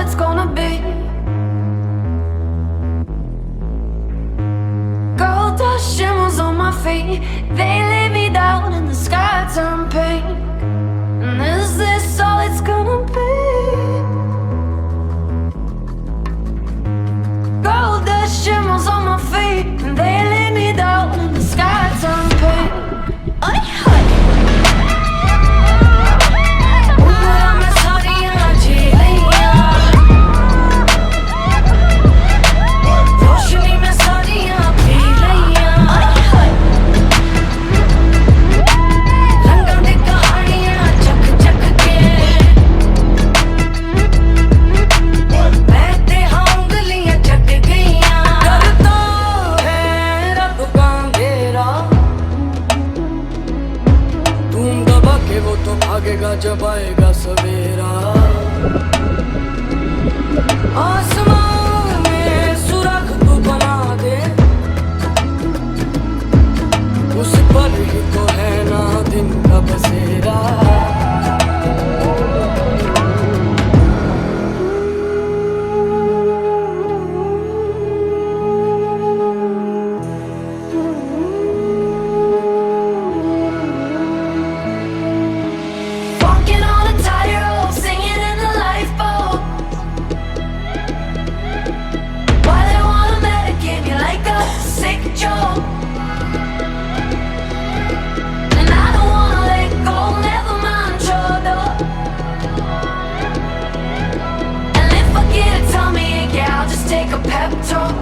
it's gonna be. Gold dust shimmers on my feet. They lay me down and the sky turned pink. And is this all it's gonna be? Gold dust shimmers on my feet. And they lay me down and the sky turned pink. जब आएगा सवेरा आसमान में सुराख तू बना दे उस पर ही तो है ना दिन का बसेरा take a pep talk.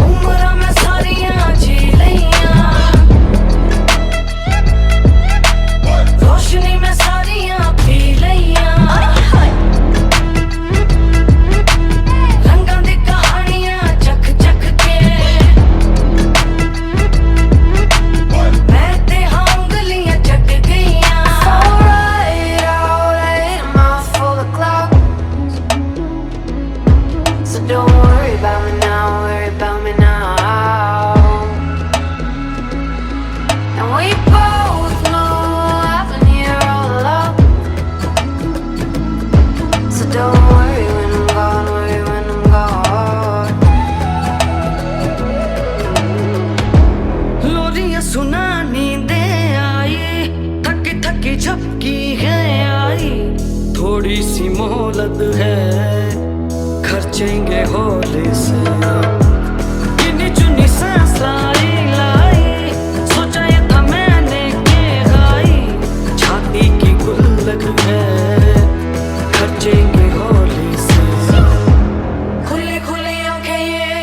उम्र में सारियां जी लियां रोशनी में सारियां पी लियां रंगां दी कहानियां चख चख के मैं ते हांगलियां चट गईयां Don't worry about me now, worry about me now. And we both know I've been here all along. So don't worry when I'm gone, worry when I'm gone. लोरियां सुना नींदें आई थकी थकी झपकी है आई थोड़ी सी मोहलत है खर्चेंगे होली से गिनी चुनी सांस लाई लाई सोचा ये था मैंने के गाई छाती की गुल्लक है खर्चेंगे होली से खुली खुली आंखें ये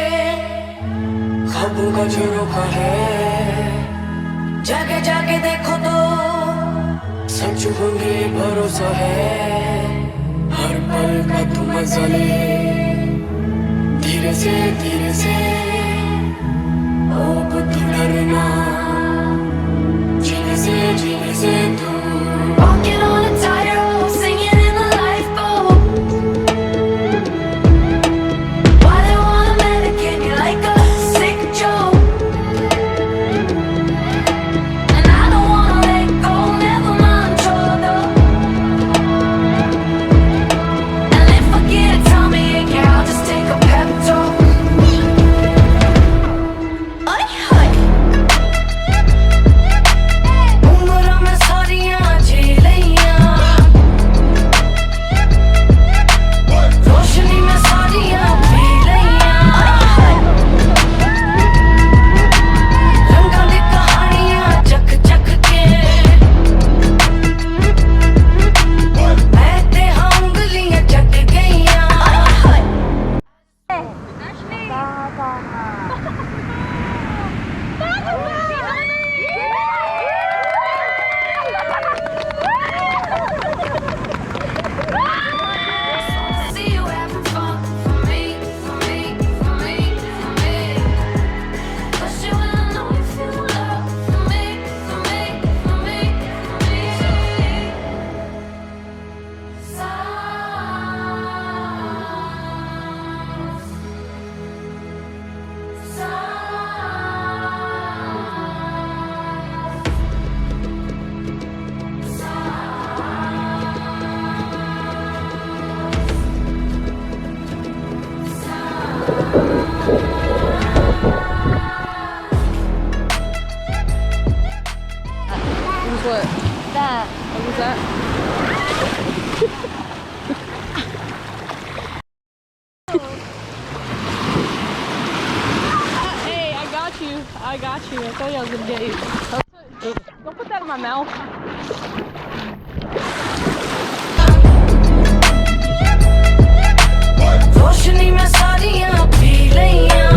ख्वाबों का झरोखा है जाके जाके देखो तो सच होंगे भरोसा है हर पल का तू मजा ले धीरे से ओ बुद्धू डरना जीने से तू Walking on a tightrope, singing in the lifeboat. Why they wanna medicate me like a sick joke? And I don't wanna let go, never mind todo. And if I get it, tell me again, I'll just take a pep talk. उम्र में सारियां जी लियां रोशनी में सारियां P लियां रंगां दी कहानियां चख चख के मैं ते हांगलियां चट गईयां See you having fun for me, for me, for me, for me. Push you when I know you feel love for me, for me, for me, for me. Sounds. piace, então eu gostei. Don't put that in my mouth. रोशनी में सारियां P लई